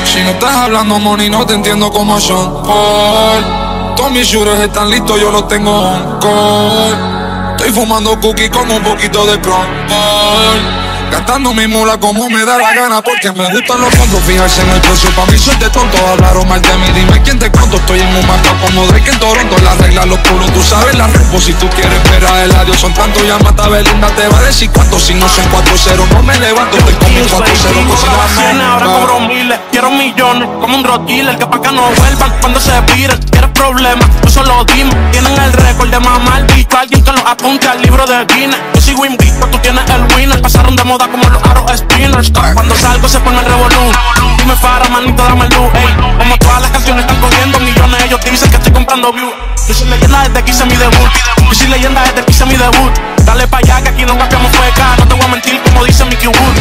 Si no estás hablando money, no te entiendo cómo son. Todos mis shooters están listos, yo los tengo on call. Estoy fumando cookies con un poquito de crumble. Gastando mi mula como me da la gana, porque me gustan los fondos, fijarse en el precio. Pa' mí soy de tonto, hablaron mal de mí, dime quién te conto. Estoy en un marco como Drake en Toronto. La regla, los culos, tú sabes la rumbo. Si tú quieres esperar el adiós, son tantos. Llámate a Belinda, te va a decir cuánto. Si no son 4-0, no me levanto. Estoy con mis 4-0, pues ahora cobro miles, quiero millones, como un drug dealer. Que pa' acá no vuelvan cuando se viren. ¿Quieres problemas? Yo solo dime. Tienen el récord de mamar bicho, alguien que los apunte al libro de Guinness. Yo sigo invicto, tú tienes el winner. Pasaron de moda como los aros spinners. Cuando salgo se pone el revolú. Dime para, manito, dame luz. Ey, como todas las canciones están cogiendo millones, ellos dicen que estoy comprando views. Yo soy leyenda desde que hice mi debut. Yo soy leyenda desde que hice mi debut. Dale pa' allá que aquí no cambiamos feca. No te voy a mentir como dice Mickey Wood.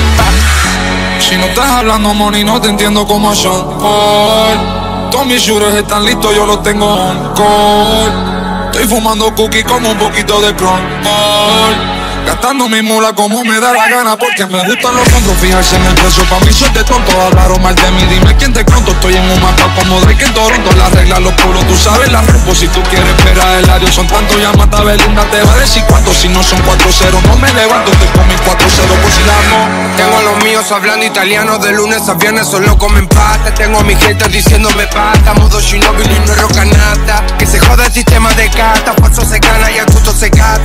Si no estás hablando money, no te entiendo cómo son. Todos mis shooters están listos, yo los tengo on call. Estoy fumando cookies con un poquito de crumble. Gastando mi mula como me da la gana, porque me gustan los fondos, fijarse en el precio. Pa' mí soy de tonto, hablaron mal de mí, dime quién te conto. Estoy en un mapa como Drake en Toronto. La regla, los puros, tú sabes la rumbo. Si tú quieres esperar el adiós, son tantos. Llámate a Belinda, te va a decir cuánto. Si no son 4-0, no me levanto. Estoy con mis 4-0 por si la amo. Tengo a los míos hablando italiano de lunes a viernes, solo comen pasta. Tengo a mi gente diciéndome pasta. Modo Shinobi, no es rocanata. Que se jode el sistema de cata. Falso se gana y el justo se gasta.